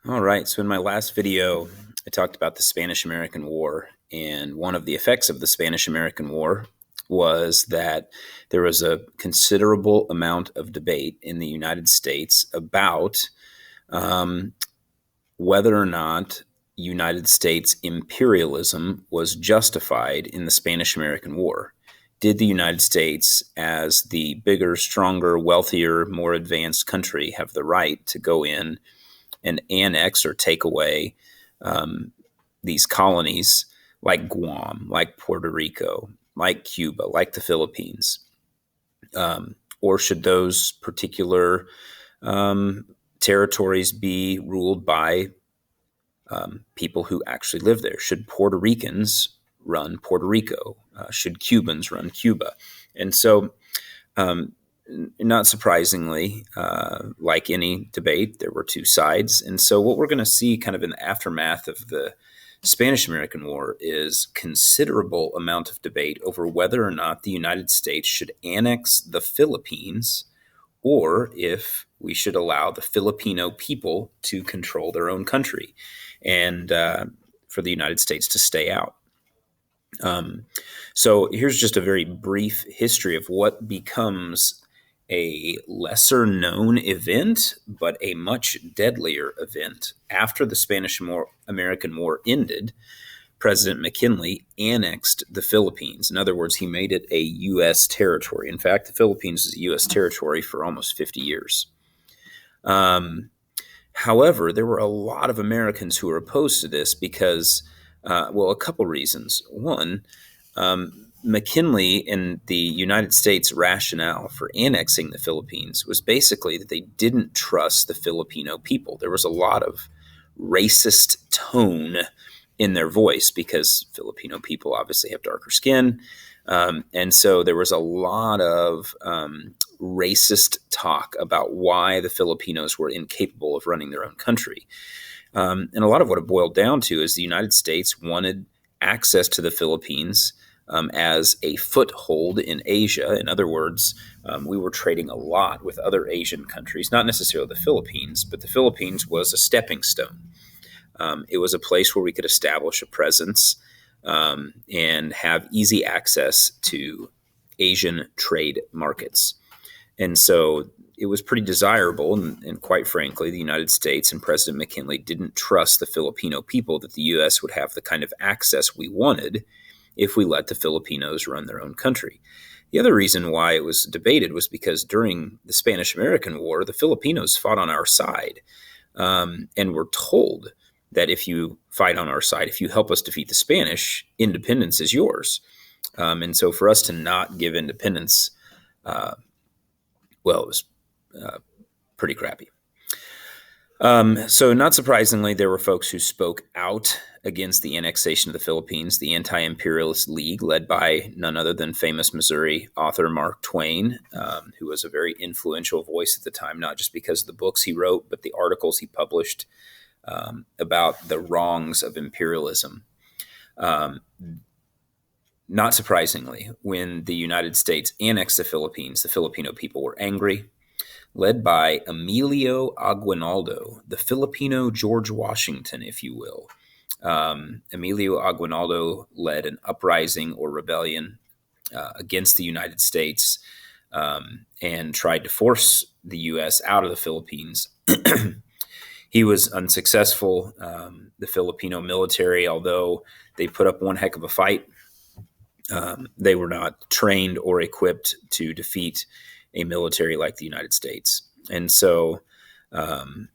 All right. So in my last video, I talked about the Spanish-American War, and one of the effects of the Spanish-American War was that there was a considerable amount of debate in the United States about um, whether or not United States imperialism was justified in the Spanish-American War. Did the United States, as the bigger, stronger, wealthier, more advanced country, have the right to go in and annex or take away um, these colonies like Guam, like Puerto Rico, like Cuba, like the Philippines? Or should those particular um, territories be ruled by people who actually live there? Should Puerto Ricans run Puerto Rico? Should Cubans run Cuba? And so, um, not surprisingly, like any debate, there were two sides. And so, what we're going to see kind of in the aftermath of the Spanish American War is considerable amount of debate over whether or not the United States should annex the Philippines or if we should allow the Filipino people to control their own country and for the United States to stay out. Um, so here's just a very brief history of what becomes a lesser known event, but a much deadlier event. After the Spanish American War ended, President McKinley annexed the Philippines. In other words, he made it a U.S. territory. In fact, the Philippines was a U.S. territory for almost 50 years. Um, However, there were a lot of Americans who were opposed to this because, well, a couple reasons. One, McKinley and the United States rationale for annexing the Philippines was basically that they didn't trust the Filipino people. There was a lot of racist tone in their voice because Filipino people obviously have darker skin. And so there was a lot of racist talk about why the Filipinos were incapable of running their own country. And a lot of what it boiled down to is the United States wanted access to the Philippines as a foothold in Asia. In other words, we were trading a lot with other Asian countries, not necessarily the Philippines, but the Philippines was a stepping stone. It was a place where we could establish a presence and have easy access to Asian trade markets. And so it was pretty desirable. And quite frankly, the United States and President McKinley didn't trust the Filipino people that the U.S. would have the kind of access we wanted if we let the Filipinos run their own country. The other reason why it was debated was because during the Spanish American War, the Filipinos fought on our side and were told that if you fight on our side, if you help us defeat the Spanish, independence is yours. And so for us to not give independence, well, it was pretty crappy. So not surprisingly, there were folks who spoke out against the annexation of the Philippines. The Anti-Imperialist League, led by none other than famous Missouri author Mark Twain, who was a very influential voice at the time, not just because of the books he wrote, but the articles he published about the wrongs of imperialism. Not surprisingly, when the United States annexed the Philippines, the Filipino people were angry. Led by Emilio Aguinaldo, the Filipino George Washington, if you will. Emilio Aguinaldo led an uprising or rebellion against the United States and tried to force the U.S. out of the Philippines. He was unsuccessful. The Filipino military, although they put up one heck of a fight, they were not trained or equipped to defeat a military like the United States. And so the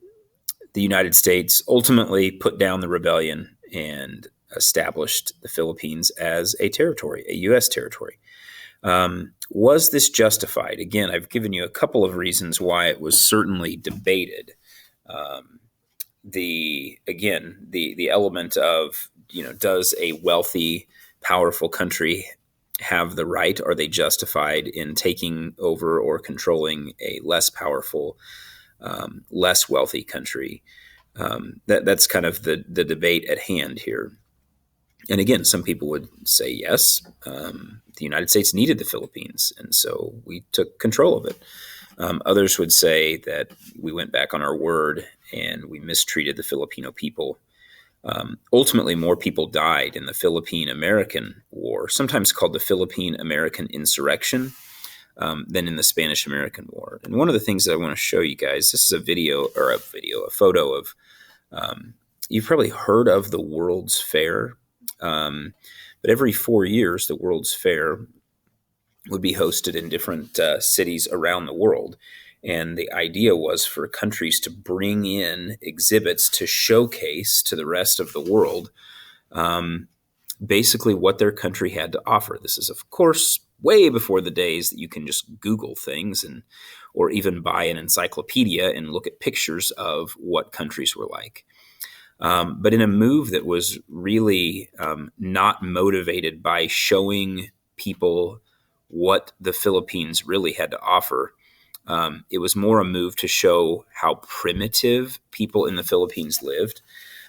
United States ultimately put down the rebellion and established the Philippines as a territory, a U.S. territory. Was this justified? Again, I've given you a couple of reasons why it was certainly debated. The element of, does a wealthy, powerful country have the right? Are they justified in taking over or controlling a less powerful, less wealthy country? That's kind of the debate at hand here. And again, some people would say yes, the United States needed the Philippines, and so we took control of it. Others would say that we went back on our word and we mistreated the Filipino people. Ultimately, more people died in the Philippine-American War, sometimes called the Philippine-American Insurrection, than in the Spanish-American War. And one of the things that I want to show you guys, this is a photo of, you've probably heard of the World's Fair, but every 4 years, the World's Fair would be hosted in different cities around the world. And the idea was for countries to bring in exhibits to showcase to the rest of the world um, basically what their country had to offer. This is, of course, way before the days that you can just Google things and or even buy an encyclopedia and look at pictures of what countries were like. But in a move that was really not motivated by showing people what the Philippines really had to offer. It was more a move to show how primitive people in the Philippines lived.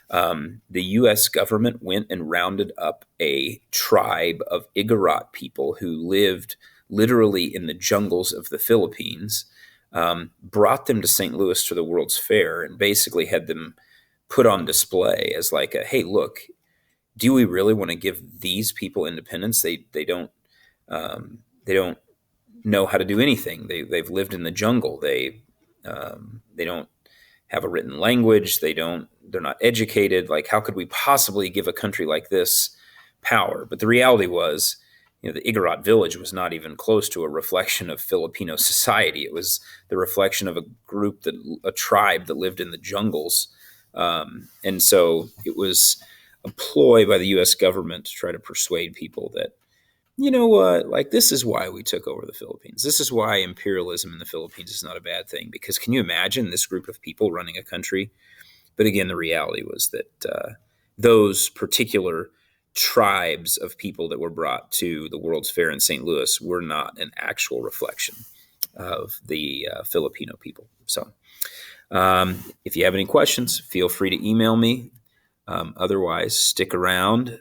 The U.S. government went and rounded up a tribe of Igorot people who lived literally in the jungles of the Philippines, brought them to St. Louis for the World's Fair, and basically had them put on display as like a, hey, look, do we really want to give these people independence? They don't know how to do anything. They've lived in the jungle. They don't have a written language. They're not educated. Like, how could we possibly give a country like this power? But the reality was, the Igorot village was not even close to a reflection of Filipino society. It was the reflection of a tribe that lived in the jungles. And so it was a ploy by the U.S. government to try to persuade people that, you know what, like, this is why we took over the Philippines. This is why imperialism in the Philippines is not a bad thing. Because can you imagine this group of people running a country? But again, the reality was that those particular tribes of people that were brought to the World's Fair in St. Louis were not an actual reflection of the Filipino people. So if you have any questions, feel free to email me. Otherwise, stick around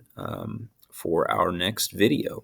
for our next video.